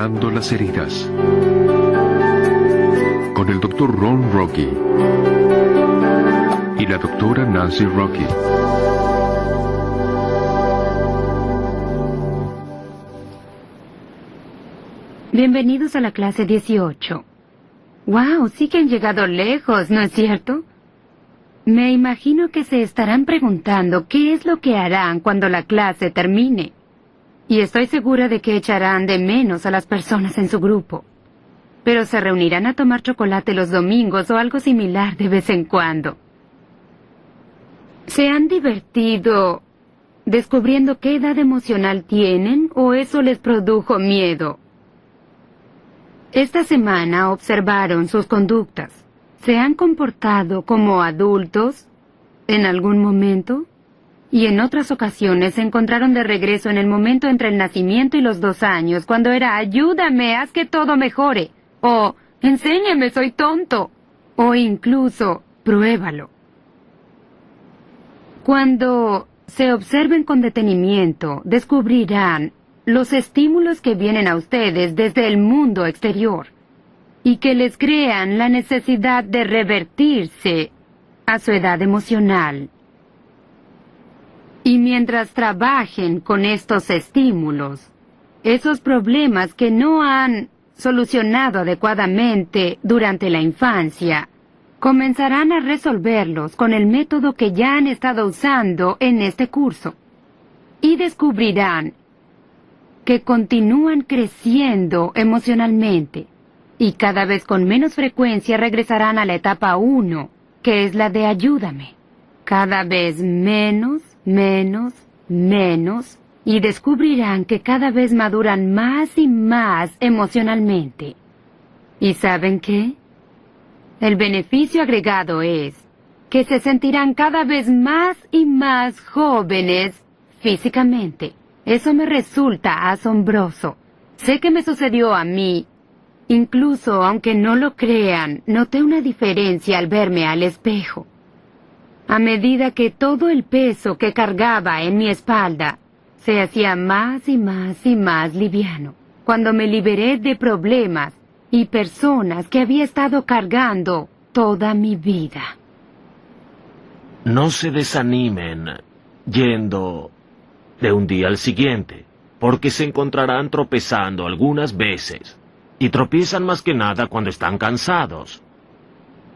Sanando las heridas. Con el Dr. Ron Rocky y la Dra. Nancy Rocky. Bienvenidos a la clase 18. ¡Wow! Sí que han llegado lejos, ¿no es cierto? Me imagino que se estarán preguntando qué es lo que harán cuando la clase termine. Y estoy segura de que echarán de menos a las personas en su grupo. Pero se reunirán a tomar chocolate los domingos o algo similar de vez en cuando. ¿Se han divertido descubriendo qué edad emocional tienen o eso les produjo miedo? Esta semana observaron sus conductas. ¿Se han comportado como adultos en algún momento? Y en otras ocasiones se encontraron de regreso en el momento entre el nacimiento y los 2 años, cuando era «ayúdame, haz que todo mejore», o «enséñame, soy tonto», o incluso «pruébalo». Cuando se observen con detenimiento, descubrirán los estímulos que vienen a ustedes desde el mundo exterior y que les crean la necesidad de revertirse a su edad emocional. Y mientras trabajen con estos estímulos, esos problemas que no han solucionado adecuadamente durante la infancia, comenzarán a resolverlos con el método que ya han estado usando en este curso. Y descubrirán que continúan creciendo emocionalmente y cada vez con menos frecuencia regresarán a la etapa 1, que es la de ayúdame. Cada vez menos, y descubrirán que cada vez maduran más y más emocionalmente. ¿Y saben qué? El beneficio agregado es que se sentirán cada vez más y más jóvenes físicamente. Eso me resulta asombroso. Sé que me sucedió a mí. Incluso, aunque no lo crean, noté una diferencia al verme al espejo. A medida que todo el peso que cargaba en mi espalda se hacía más y más liviano, cuando me liberé de problemas y personas que había estado cargando toda mi vida. No se desanimen yendo de un día al siguiente, porque se encontrarán tropezando algunas veces, y tropiezan más que nada cuando están cansados,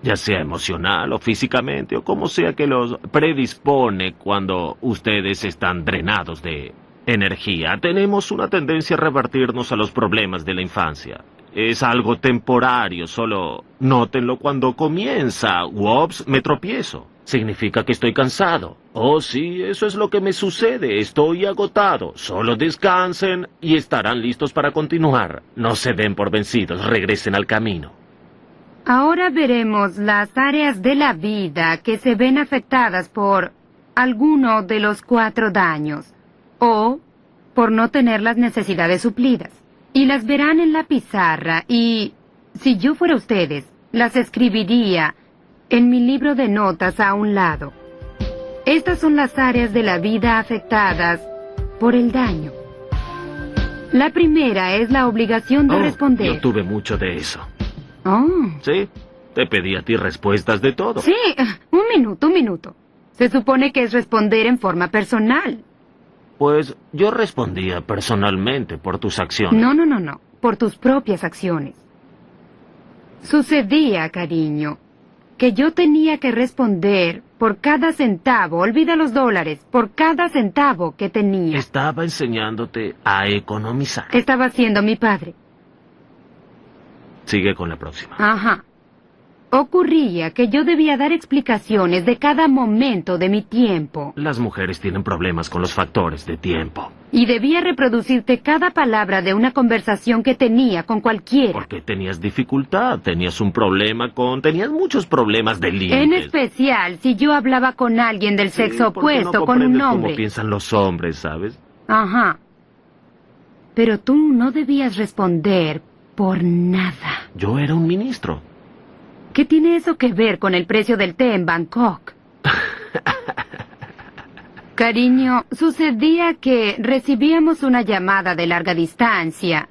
ya sea emocional o físicamente, o como sea que los predispone cuando ustedes están drenados de energía. Tenemos una tendencia a revertirnos a los problemas de la infancia. Es algo temporario, solo nótenlo cuando comienza. Whoops, me tropiezo. Significa que estoy cansado. Oh, sí, eso es lo que me sucede. Estoy agotado. Solo descansen y estarán listos para continuar. No se den por vencidos, regresen al camino. Ahora veremos las áreas de la vida que se ven afectadas por alguno de los 4 daños, o por no tener las necesidades suplidas. Y las verán en la pizarra y, si yo fuera ustedes, las escribiría en mi libro de notas a un lado. Estas son las áreas de la vida afectadas por el daño. La primera es la obligación de responder. Yo tuve mucho de eso. Oh. Sí, te pedí a ti respuestas de todo. Sí, un minuto. Se supone que es responder en forma personal. Pues yo respondía personalmente por tus acciones. No. Por tus propias acciones. Sucedía, cariño, que yo tenía que responder por cada centavo, olvida los dólares, por cada centavo que tenía. Estaba enseñándote a economizar. Estaba siendo mi padre. Sigue con la próxima. Ajá. Ocurría que yo debía dar explicaciones de cada momento de mi tiempo. Las mujeres tienen problemas con los factores de tiempo. Y debía reproducirte cada palabra de una conversación que tenía con cualquiera. Porque tenías dificultad, tenías muchos problemas de límites. En especial si yo hablaba con alguien del sexo opuesto, no con un comprendes hombre. cómo piensan los hombres, ¿sabes? Ajá. Pero tú no debías responder por nada. Yo era un ministro. ¿Qué tiene eso que ver con el precio del té en Bangkok? Cariño, sucedía que recibíamos una llamada de larga distancia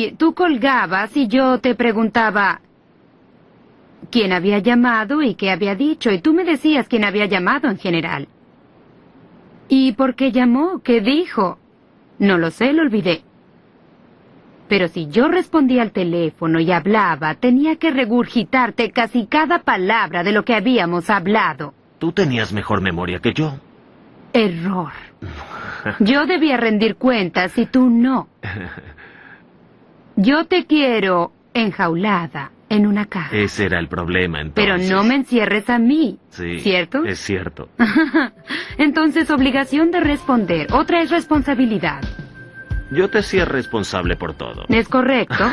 Y tú colgabas y yo te preguntaba quién había llamado y qué había dicho, y tú me decías quién había llamado en general. ¿Y por qué llamó? ¿Qué dijo? No lo sé, lo olvidé. Pero si yo respondía al teléfono y hablaba, tenía que regurgitarte casi cada palabra de lo que habíamos hablado. Tú tenías mejor memoria que yo. Error. Yo debía rendir cuentas y tú no. Yo te quiero enjaulada en una caja. Ese era el problema, entonces. Pero no me encierres a mí, Sí, ¿cierto? es cierto. Entonces, obligación de responder. Otra es responsabilidad. Yo te hacía responsable por todo. ¿Es correcto?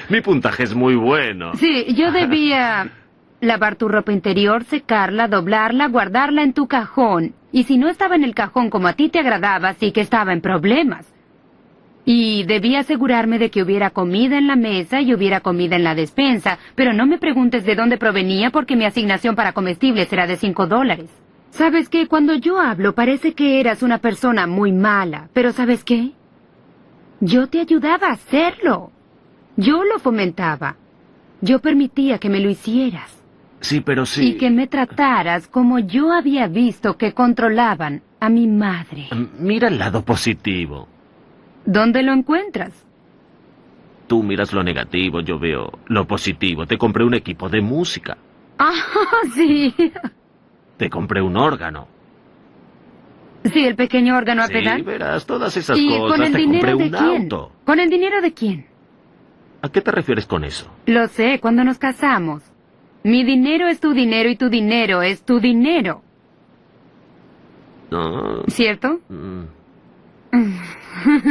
Mi puntaje es muy bueno. Sí, yo debía lavar tu ropa interior, secarla, doblarla, guardarla en tu cajón. Y si no estaba en el cajón como a ti te agradaba, sí que estaba en problemas. Y debía asegurarme de que hubiera comida en la mesa y hubiera comida en la despensa. Pero no me preguntes de dónde provenía porque mi asignación para comestibles era de $5. ¿Sabes qué? Cuando yo hablo parece que eras una persona muy mala. Pero ¿sabes qué? Yo te ayudaba a hacerlo. Yo lo fomentaba. Yo permitía que me lo hicieras. Sí, pero sí. Y que me trataras como yo había visto que controlaban a mi madre. Mira el lado positivo. ¿Dónde lo encuentras? Tú miras lo negativo, yo veo lo positivo. Te compré un equipo de música. Ah, sí. Te compré un órgano. Sí, el pequeño órgano a Sí, pedal. verás, todas esas ¿Y cosas. con el Te dinero compré de un quién? auto. ¿Con el dinero de quién? ¿A qué te refieres con eso? Lo sé, cuando nos casamos. Mi dinero es tu dinero y tu dinero es tu dinero. No. ¿Cierto?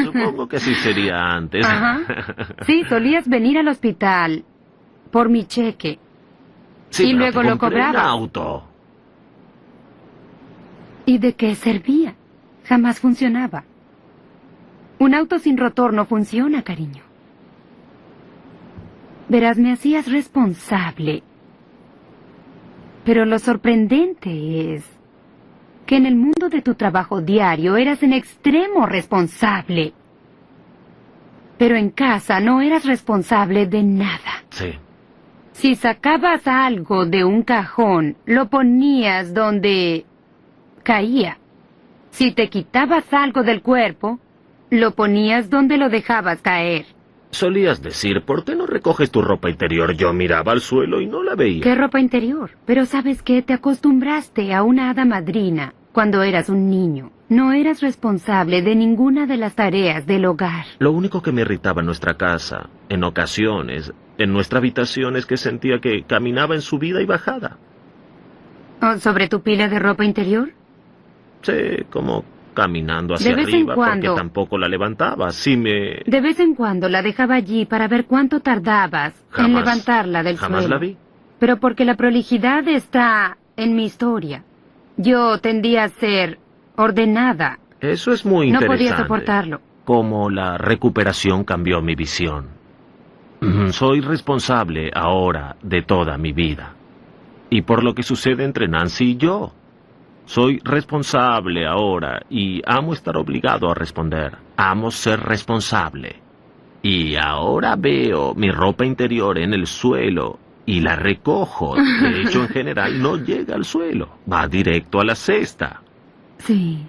Supongo que así sería antes. Ajá. Sí, solías venir al hospital por mi cheque. Sí, Y pero luego te lo compré un cobrabas. auto. ¿Y de qué servía? Jamás funcionaba. Un auto sin rotor no funciona, cariño. Verás, me hacías responsable. Pero lo sorprendente es que en el mundo de tu trabajo diario eras en extremo responsable. Pero en casa no eras responsable de nada. Sí. Si sacabas algo de un cajón, lo ponías donde caía. Si te quitabas algo del cuerpo, lo ponías donde lo dejabas caer. Solías decir, ¿por qué no recoges tu ropa interior? Yo miraba al suelo y no la veía. ¿Qué ropa interior? Pero ¿sabes qué? Te acostumbraste a una hada madrina cuando eras un niño. No eras responsable de ninguna de las tareas del hogar. Lo único que me irritaba en nuestra casa, en ocasiones, en nuestra habitación, es que sentía que caminaba en subida y bajada. ¿O ¿Sobre tu pila de ropa interior? Sí, como caminando hacia De vez en arriba, cuando. porque tampoco la levantaba. Sí me... De vez en cuando la dejaba allí para ver cuánto tardabas en Jamás- levantarla del Jamás suelo. la vi. Pero porque la prolijidad está en mi historia. Yo tendía a ser ordenada. Eso es muy No interesante. podía soportarlo. Cómo la recuperación cambió mi visión. Soy responsable ahora de toda mi vida. Y por lo que sucede entre Nancy y yo. Soy responsable ahora y amo estar obligado a responder. Amo ser responsable. Y ahora veo mi ropa interior en el suelo y la recojo. De hecho, en general no llega al suelo. Va directo a la cesta. Sí,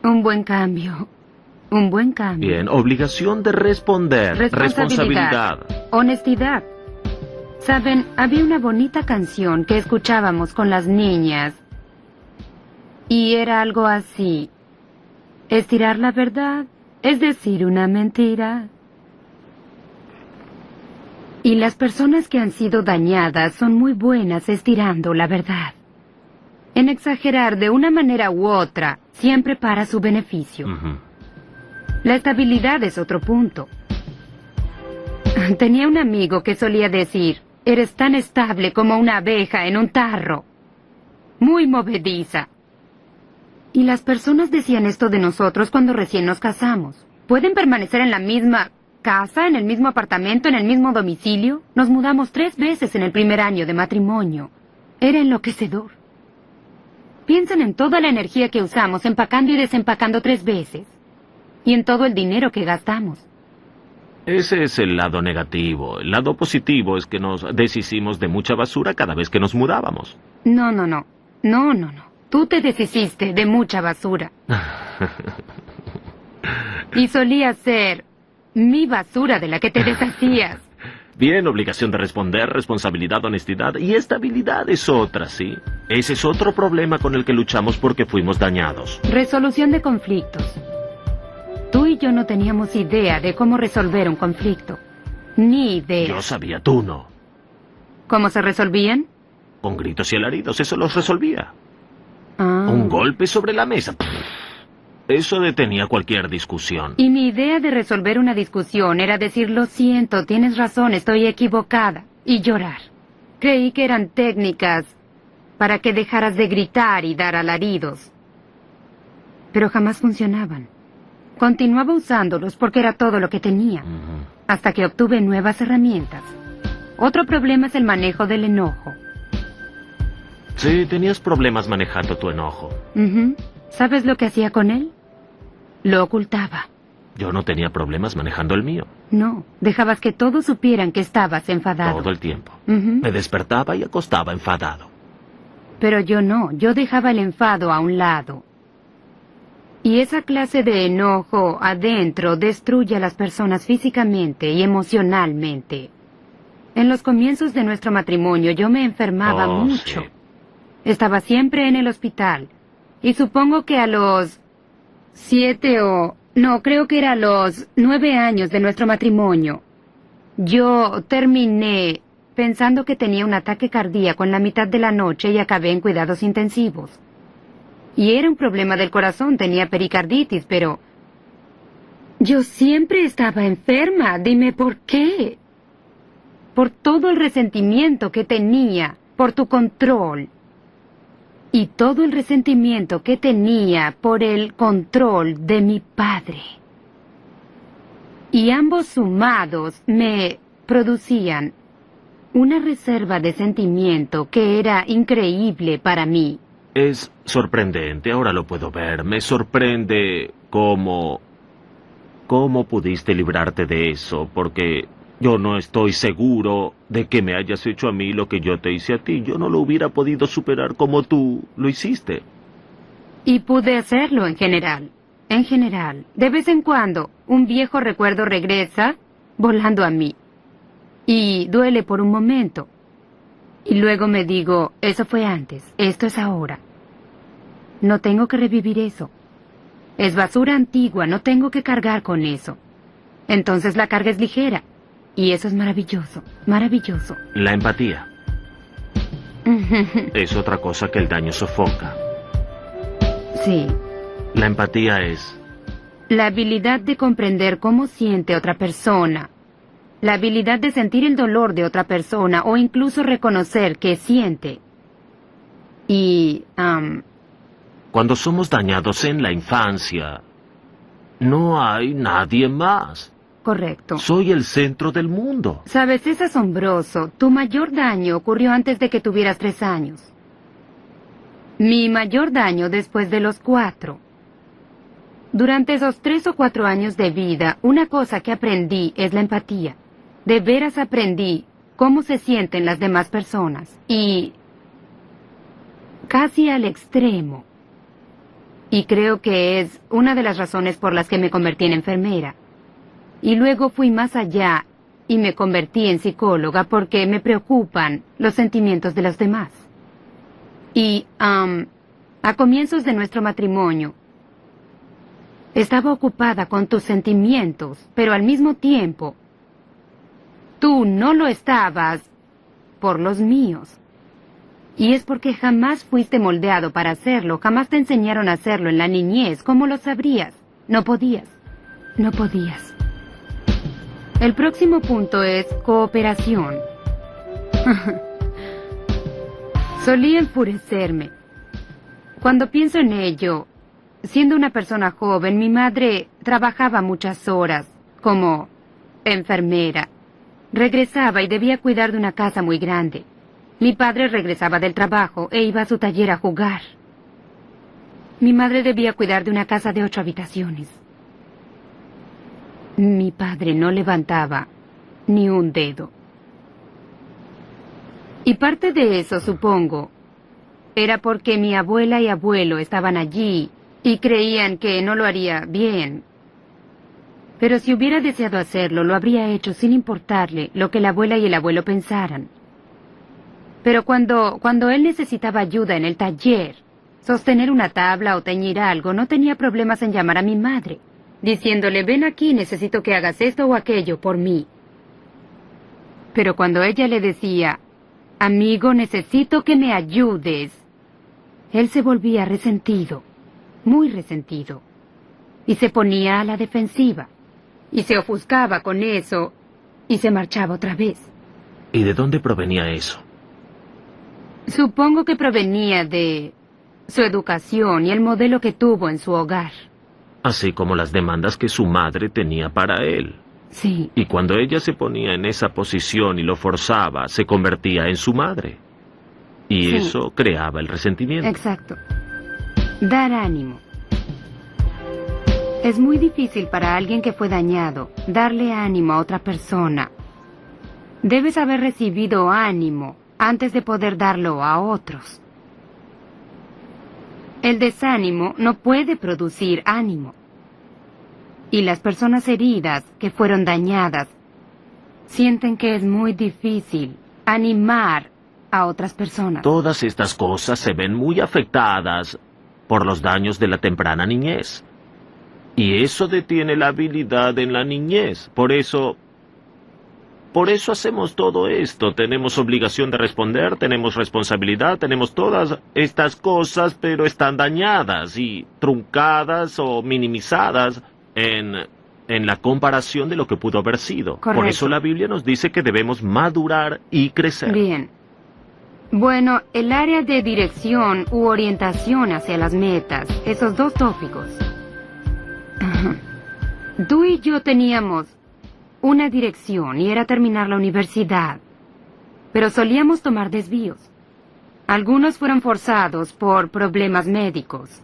un buen cambio. Un buen cambio. Bien, obligación de responder. Responsabilidad. Honestidad. Saben, había una bonita canción que escuchábamos con las niñas. Y era algo así. Estirar la verdad es decir una mentira. Y las personas que han sido dañadas son muy buenas estirando la verdad. En exagerar de una manera u otra, siempre para su beneficio. Ujú. La estabilidad es otro punto. Tenía un amigo que solía decir, eres tan estable como una abeja en un tarro. Muy movediza. Y las personas decían esto de nosotros cuando recién nos casamos. ¿Pueden permanecer en la misma casa, en el mismo apartamento, en el mismo domicilio? Nos mudamos 3 veces en el primer año de matrimonio. Era enloquecedor. Piensen en toda la energía que usamos empacando y desempacando 3 veces. Y en todo el dinero que gastamos. Ese es el lado negativo. El lado positivo es que nos deshicimos de mucha basura cada vez que nos mudábamos. No, no, no. No, no, no. Tú te deshiciste de mucha basura. Y solía ser mi basura de la que te deshacías. Bien, obligación de responder, responsabilidad, honestidad y estabilidad es otra, ¿sí? Ese es otro problema con el que luchamos porque fuimos dañados. Resolución de conflictos. Tú y yo no teníamos idea de cómo resolver un conflicto. Ni idea. Yo sabía, tú no. ¿Cómo se resolvían? Con gritos y alaridos, eso los resolvía. Ah. Un golpe sobre la mesa. Eso detenía cualquier discusión. Y mi idea de resolver una discusión era decir, lo siento, tienes razón, estoy equivocada, y llorar. Creí que eran técnicas para que dejaras de gritar y dar alaridos. Pero jamás funcionaban. Continuaba usándolos porque era todo lo que tenía, hasta que obtuve nuevas herramientas. Otro problema es el manejo del enojo. Sí, tenías problemas manejando tu enojo. Ujú. ¿Sabes lo que hacía con él? Lo ocultaba. Yo no tenía problemas manejando el mío. No, dejabas que todos supieran que estabas enfadado. Todo el tiempo. Ujú. Me despertaba y acostaba enfadado. Pero yo no, yo dejaba el enfado a un lado. Y esa clase de enojo adentro destruye a las personas físicamente y emocionalmente. En los comienzos de nuestro matrimonio yo me enfermaba mucho. Sí. Estaba siempre en el hospital. Y supongo que a los 9 años de nuestro matrimonio, yo terminé pensando que tenía un ataque cardíaco en la mitad de la noche y acabé en cuidados intensivos. Y era un problema del corazón, tenía pericarditis, pero yo siempre estaba enferma. Dime por qué. Por todo el resentimiento que tenía, por tu control. Y todo el resentimiento que tenía por el control de mi padre. Y ambos sumados me producían una reserva de sentimiento que era increíble para mí. Es sorprendente, ahora lo puedo ver. Me sorprende cómo pudiste librarte de eso, porque yo no estoy seguro de que me hayas hecho a mí lo que yo te hice a ti. Yo no lo hubiera podido superar como tú lo hiciste. Y pude hacerlo en general. En general. De vez en cuando, un viejo recuerdo regresa volando a mí. Y duele por un momento. Y luego me digo, eso fue antes, esto es ahora. No tengo que revivir eso. Es basura antigua, no tengo que cargar con eso. Entonces la carga es ligera. Y eso es maravilloso, maravilloso. La empatía es otra cosa que el daño sofoca. Sí. La empatía es... La habilidad de comprender cómo siente otra persona. La habilidad de sentir el dolor de otra persona o incluso reconocer que siente. Y, Cuando somos dañados en la infancia, no hay nadie más. correcto. Soy el centro del mundo. Sabes, es asombroso. Tu mayor daño ocurrió antes de que tuvieras 3 años. Mi mayor daño después de los 4. Durante esos 3 o 4 años de vida, una cosa que aprendí es la empatía. De veras aprendí cómo se sienten las demás personas. Y casi al extremo. Y creo que es una de las razones por las que me convertí en enfermera. Y luego fui más allá y me convertí en psicóloga porque me preocupan los sentimientos de los demás. Y, a comienzos de nuestro matrimonio, estaba ocupada con tus sentimientos, pero al mismo tiempo, tú no lo estabas por los míos. Y es porque jamás fuiste moldeado para hacerlo, jamás te enseñaron a hacerlo en la niñez. ¿Cómo lo sabrías? No podías. No podías. El próximo punto es cooperación. Solía enfurecerme. Cuando pienso en ello, siendo una persona joven, mi madre trabajaba muchas horas como enfermera. Regresaba y debía cuidar de una casa muy grande. Mi padre regresaba del trabajo e iba a su taller a jugar. Mi madre debía cuidar de una casa de 8 habitaciones. mi padre no levantaba ni un dedo. Y parte de eso, supongo, era porque mi abuela y abuelo estaban allí y creían que no lo haría bien. Pero si hubiera deseado hacerlo, lo habría hecho sin importarle lo que la abuela y el abuelo pensaran. Pero cuando él necesitaba ayuda en el taller, sostener una tabla o teñir algo, no tenía problemas en llamar a mi madre, diciéndole, ven aquí, necesito que hagas esto o aquello por mí. Pero cuando ella le decía, amigo, necesito que me ayudes, él se volvía resentido, muy resentido, y se ponía a la defensiva, y se ofuscaba con eso, y se marchaba otra vez. ¿Y de dónde provenía eso? Supongo que provenía de su educación y el modelo que tuvo en su hogar. Así como las demandas que su madre tenía para él. Sí. Y cuando ella se ponía en esa posición y lo forzaba, se convertía en su madre. Y Sí. eso creaba el resentimiento. Exacto. Dar ánimo. Es muy difícil para alguien que fue dañado darle ánimo a otra persona. Debes haber recibido ánimo antes de poder darlo a otros. El desánimo no puede producir ánimo. Y las personas heridas que fueron dañadas sienten que es muy difícil animar a otras personas. Todas estas cosas se ven muy afectadas por los daños de la temprana niñez. Y eso detiene la habilidad en la niñez. Por eso hacemos todo esto. Tenemos obligación de responder, tenemos responsabilidad, tenemos todas estas cosas, pero están dañadas y truncadas o minimizadas en la comparación de lo que pudo haber sido. Por Correcto. eso la Biblia nos dice que debemos madurar y crecer. Bien. Bueno, el área de dirección u orientación hacia las metas, esos dos tópicos. Tú y yo teníamos una dirección y era terminar la universidad, pero solíamos tomar desvíos. Algunos fueron forzados por problemas médicos.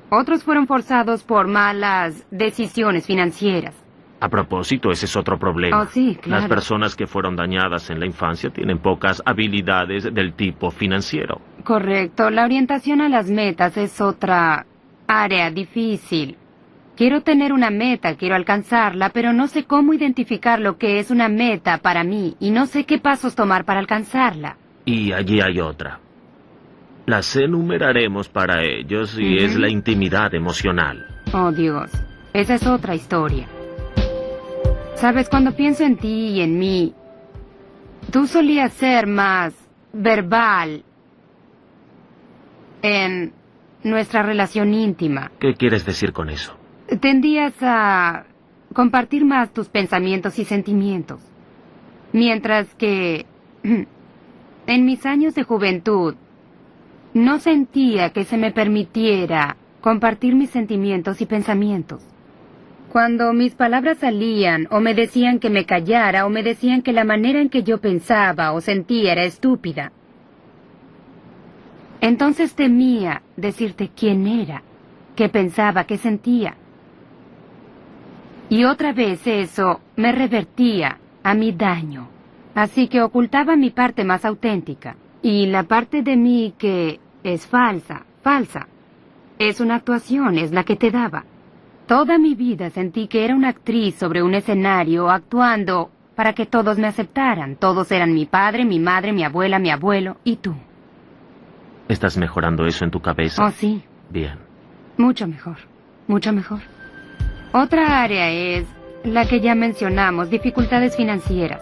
Otros fueron forzados por malas decisiones financieras. A propósito, ese es otro problema. Oh, sí, claro. Las personas que fueron dañadas en la infancia tienen pocas habilidades del tipo financiero. Correcto. La orientación a las metas es otra área difícil. Quiero tener una meta, quiero alcanzarla, pero no sé cómo identificar lo que es una meta para mí y no sé qué pasos tomar para alcanzarla. Y allí hay otra. Las enumeraremos para ellos y es Ujú. la intimidad emocional. Oh, Dios. Esa es otra historia. Sabes, cuando pienso en ti y en mí, tú solías ser más verbal en nuestra relación íntima. ¿Qué quieres decir con eso? Tendías a compartir más tus pensamientos y sentimientos. Mientras que en mis años de juventud no sentía que se me permitiera compartir mis sentimientos y pensamientos. Cuando mis palabras salían o me decían que me callara o me decían que la manera en que yo pensaba o sentía era estúpida, entonces temía decirte quién era, qué pensaba, qué sentía. Y otra vez eso me revertía a mi daño. Así que ocultaba mi parte más auténtica. Y la parte de mí que es falsa, es una actuación, es la que te daba. Toda mi vida sentí que era una actriz sobre un escenario actuando para que todos me aceptaran. Todos eran mi padre, mi madre, mi abuela, mi abuelo y tú. ¿Estás mejorando eso en tu cabeza? Oh, sí. Bien. Mucho mejor, mucho mejor. Otra área es la que ya mencionamos, dificultades financieras.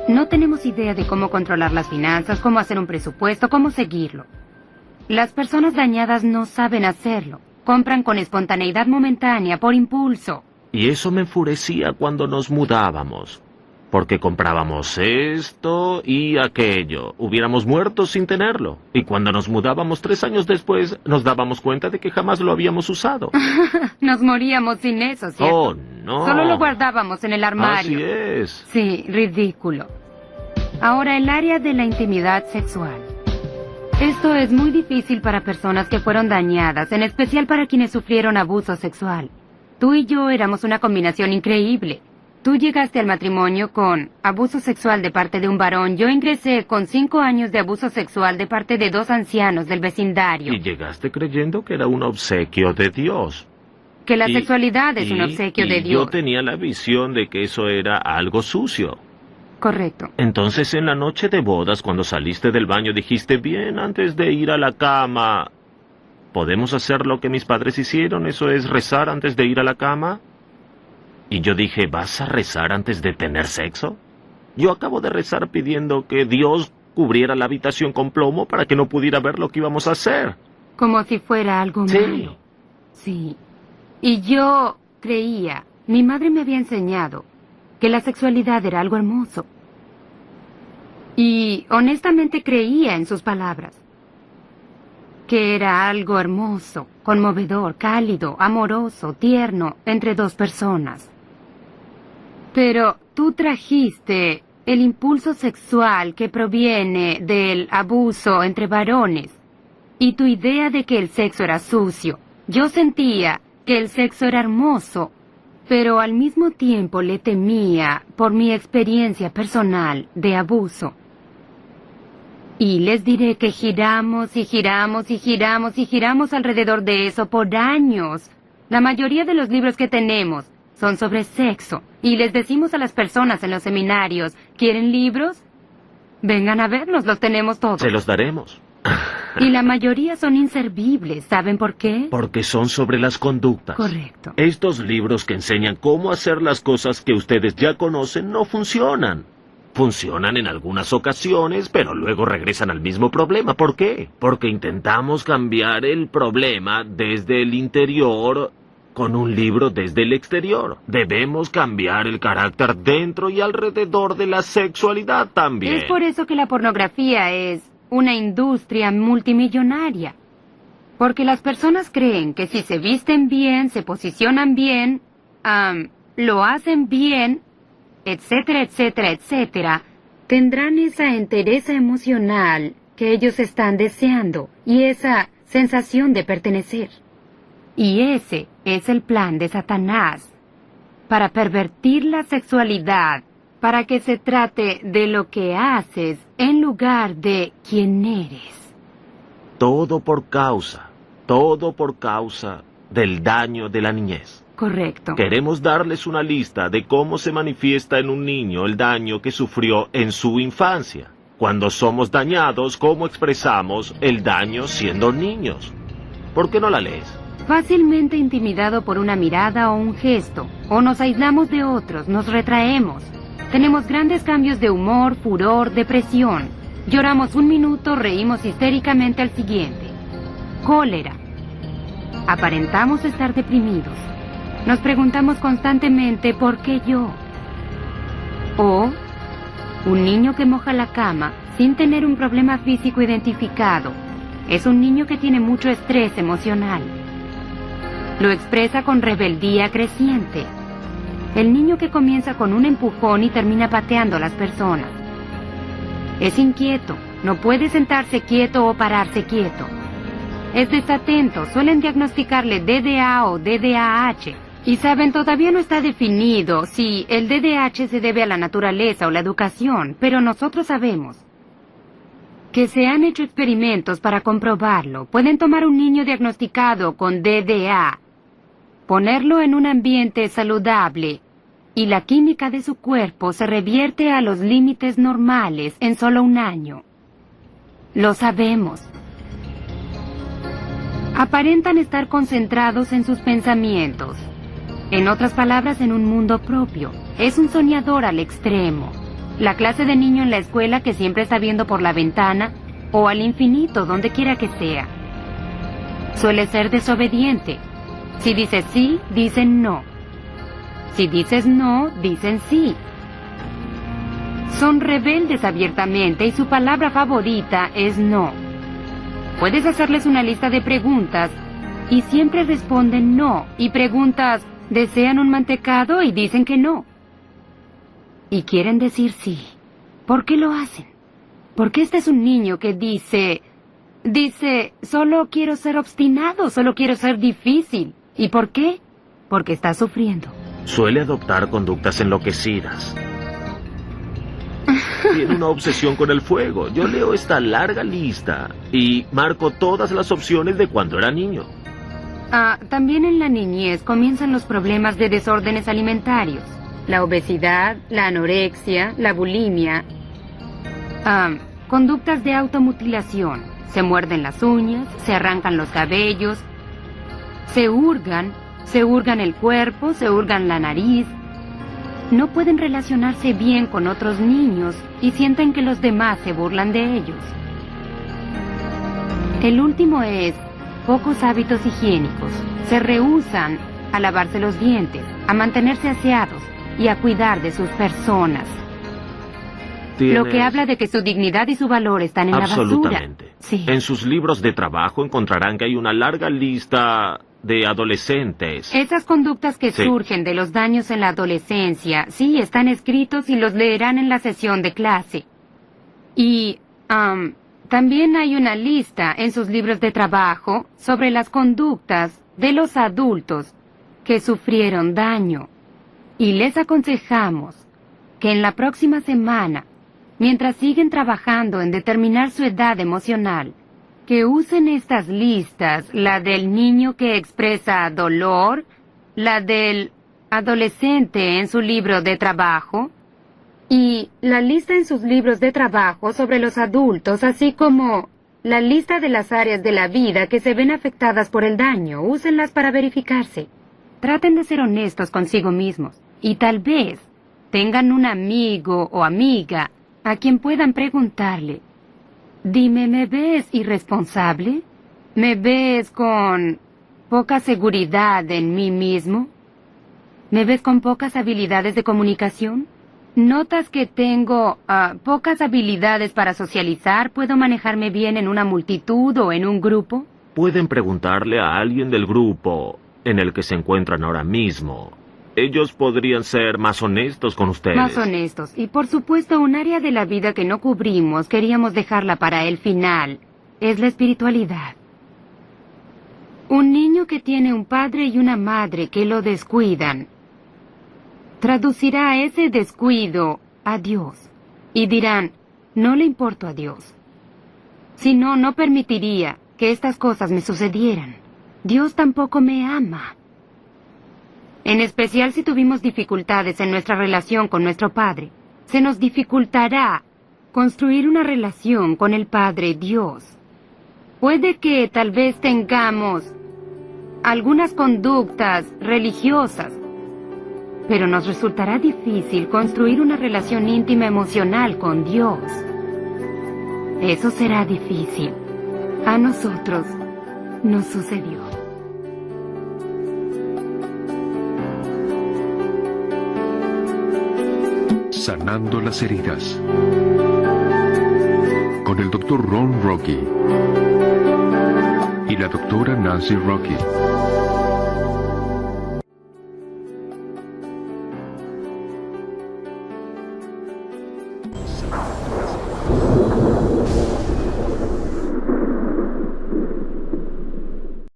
No tenemos idea de cómo controlar las finanzas, cómo hacer un presupuesto, cómo seguirlo. Las personas dañadas no saben hacerlo. Compran con espontaneidad momentánea, por impulso. Y eso me enfurecía cuando nos mudábamos. Porque comprábamos esto y aquello. Hubiéramos muerto sin tenerlo. Y cuando nos mudábamos 3 años después, nos dábamos cuenta de que jamás lo habíamos usado. Nos moríamos sin eso, ¿cierto? Oh, no. Solo lo guardábamos en el armario. Así es. Sí, ridículo. Ahora, el área de la intimidad sexual. Esto es muy difícil para personas que fueron dañadas, en especial para quienes sufrieron abuso sexual. Tú y yo éramos una combinación increíble. Tú llegaste al matrimonio con abuso sexual de parte de un varón. Yo ingresé con 5 años de abuso sexual de parte de 2 ancianos del vecindario. Y llegaste creyendo que era un obsequio de Dios. Que la sexualidad es un obsequio de Dios. Yo tenía la visión de que eso era algo sucio. Correcto. Entonces en la noche de bodas, cuando saliste del baño, dijiste, bien, antes de ir a la cama, ¿podemos hacer lo que mis padres hicieron? Eso es rezar antes de ir a la cama. Y yo dije, ¿vas a rezar antes de tener sexo? Yo acabo de rezar pidiendo que Dios cubriera la habitación con plomo para que no pudiera ver lo que íbamos a hacer. Como si fuera algo malo. Sí. Y yo creía, mi madre me había enseñado, que la sexualidad era algo hermoso. Y honestamente creía en sus palabras. Que era algo hermoso, conmovedor, cálido, amoroso, tierno, entre 2 personas. Pero tú trajiste el impulso sexual que proviene del abuso entre varones y tu idea de que el sexo era sucio. Yo sentía que el sexo era hermoso, pero al mismo tiempo le temía por mi experiencia personal de abuso. Y les diré que giramos y giramos y giramos y giramos alrededor de eso por años. La mayoría de los libros que tenemos son sobre sexo. Y les decimos a las personas en los seminarios, ¿quieren libros? Vengan a verlos, los tenemos todos. Se los daremos. Y la mayoría son inservibles, ¿saben por qué? Porque son sobre las conductas. Correcto. Estos libros que enseñan cómo hacer las cosas que ustedes ya conocen no funcionan. Funcionan en algunas ocasiones, pero luego regresan al mismo problema. ¿Por qué? Porque intentamos cambiar el problema desde el interior con un libro desde el exterior. Debemos cambiar el carácter dentro y alrededor de la sexualidad también. Es por eso que la pornografía es una industria multimillonaria. Porque las personas creen que si se visten bien, se posicionan bien, lo hacen bien, etcétera, etcétera, etcétera, tendrán esa entereza emocional que ellos están deseando y esa sensación de pertenecer. Y ese es el plan de Satanás, para pervertir la sexualidad, para que se trate de lo que haces en lugar de quién eres. Todo por causa del daño de la niñez. Correcto. Queremos darles una lista de cómo se manifiesta en un niño el daño que sufrió en su infancia. Cuando somos dañados, ¿cómo expresamos el daño siendo niños? ¿Por qué no la lees? Fácilmente intimidado por una mirada o un gesto, o nos aislamos de otros, nos retraemos. Tenemos grandes cambios de humor, furor, depresión. Lloramos 1 minuto, reímos histéricamente al siguiente. Cólera. Aparentamos estar deprimidos. Nos preguntamos constantemente ¿por qué yo? O un niño que moja la cama sin tener un problema físico identificado. Es un niño que tiene mucho estrés emocional. Lo expresa con rebeldía creciente. El niño que comienza con un empujón y termina pateando a las personas. Es inquieto, no puede sentarse quieto o pararse quieto. Es desatento, suelen diagnosticarle DDA o DDAH. Y saben, todavía no está definido si el DDAH se debe a la naturaleza o la educación, pero nosotros sabemos que se han hecho experimentos para comprobarlo. Pueden tomar un niño diagnosticado con DDA, ponerlo en un ambiente saludable, y la química de su cuerpo se revierte a los límites normales en solo 1 año. Lo sabemos. Aparentan estar concentrados en sus pensamientos. En otras palabras, en un mundo propio. Es un soñador al extremo. La clase de niño en la escuela que siempre está viendo por la ventana o al infinito, donde quiera que sea. Suele ser desobediente. Si dices sí, dicen no. Si dices no, dicen sí. Son rebeldes abiertamente y su palabra favorita es no. Puedes hacerles una lista de preguntas y siempre responden no. Y preguntas, ¿desean un mantecado? Y dicen que no. Y quieren decir sí. ¿Por qué lo hacen? Porque este es un niño que dice, solo quiero ser obstinado, solo quiero ser difícil. ¿Y por qué? porque está sufriendo. Suele adoptar conductas enloquecidas. Tiene una obsesión con el fuego. Yo leo esta larga lista y marco todas las opciones de cuando era niño. También en la niñez comienzan los problemas de desórdenes alimentarios. La obesidad, la anorexia, la bulimia. Conductas de automutilación. Se muerden las uñas, se arrancan los cabellos, se hurgan el cuerpo, se hurgan la nariz. No pueden relacionarse bien con otros niños y sienten que los demás se burlan de ellos. El último es pocos hábitos higiénicos. Se rehúsan a lavarse los dientes, a mantenerse aseados y a cuidar de sus personas. Lo que habla de que su dignidad y su valor están en la basura. Absolutamente. Sí. En sus libros de trabajo encontrarán que hay una larga lista de adolescentes. Esas conductas que Sí. surgen de los daños en la adolescencia, sí, están escritos y los leerán en la sesión de clase. Y también hay una lista en sus libros de trabajo sobre las conductas de los adultos que sufrieron daño. Y les aconsejamos que en la próxima semana, mientras siguen trabajando en determinar su edad emocional, que usen estas listas, la del niño que expresa dolor, la del adolescente en su libro de trabajo, y la lista en sus libros de trabajo sobre los adultos, así como la lista de las áreas de la vida que se ven afectadas por el daño. Úsenlas para verificarse. Traten de ser honestos consigo mismos, y tal vez tengan un amigo o amiga a quien puedan preguntarle: dime, ¿me ves irresponsable? ¿Me ves con poca seguridad en mí mismo? ¿Me ves con pocas habilidades de comunicación? ¿Notas que tengo pocas habilidades para socializar? ¿Puedo manejarme bien en una multitud o en un grupo? Pueden preguntarle a alguien del grupo en el que se encuentran ahora mismo. Ellos podrían ser más honestos con ustedes. Más honestos. Y por supuesto, un área de la vida que no cubrimos, queríamos dejarla para el final, es la espiritualidad. Un niño que tiene un padre y una madre que lo descuidan, traducirá ese descuido a Dios. Y dirán: no le importo a Dios. Si no, no permitiría que estas cosas me sucedieran. Dios tampoco me ama. En especial si tuvimos dificultades en nuestra relación con nuestro Padre, se nos dificultará construir una relación con el Padre Dios. Puede que tal vez tengamos algunas conductas religiosas, pero nos resultará difícil construir una relación íntima emocional con Dios. Eso será difícil. A nosotros nos sucedió. Sanando las heridas. Con el Dr. Ron Rocky y la doctora Nancy Rocky.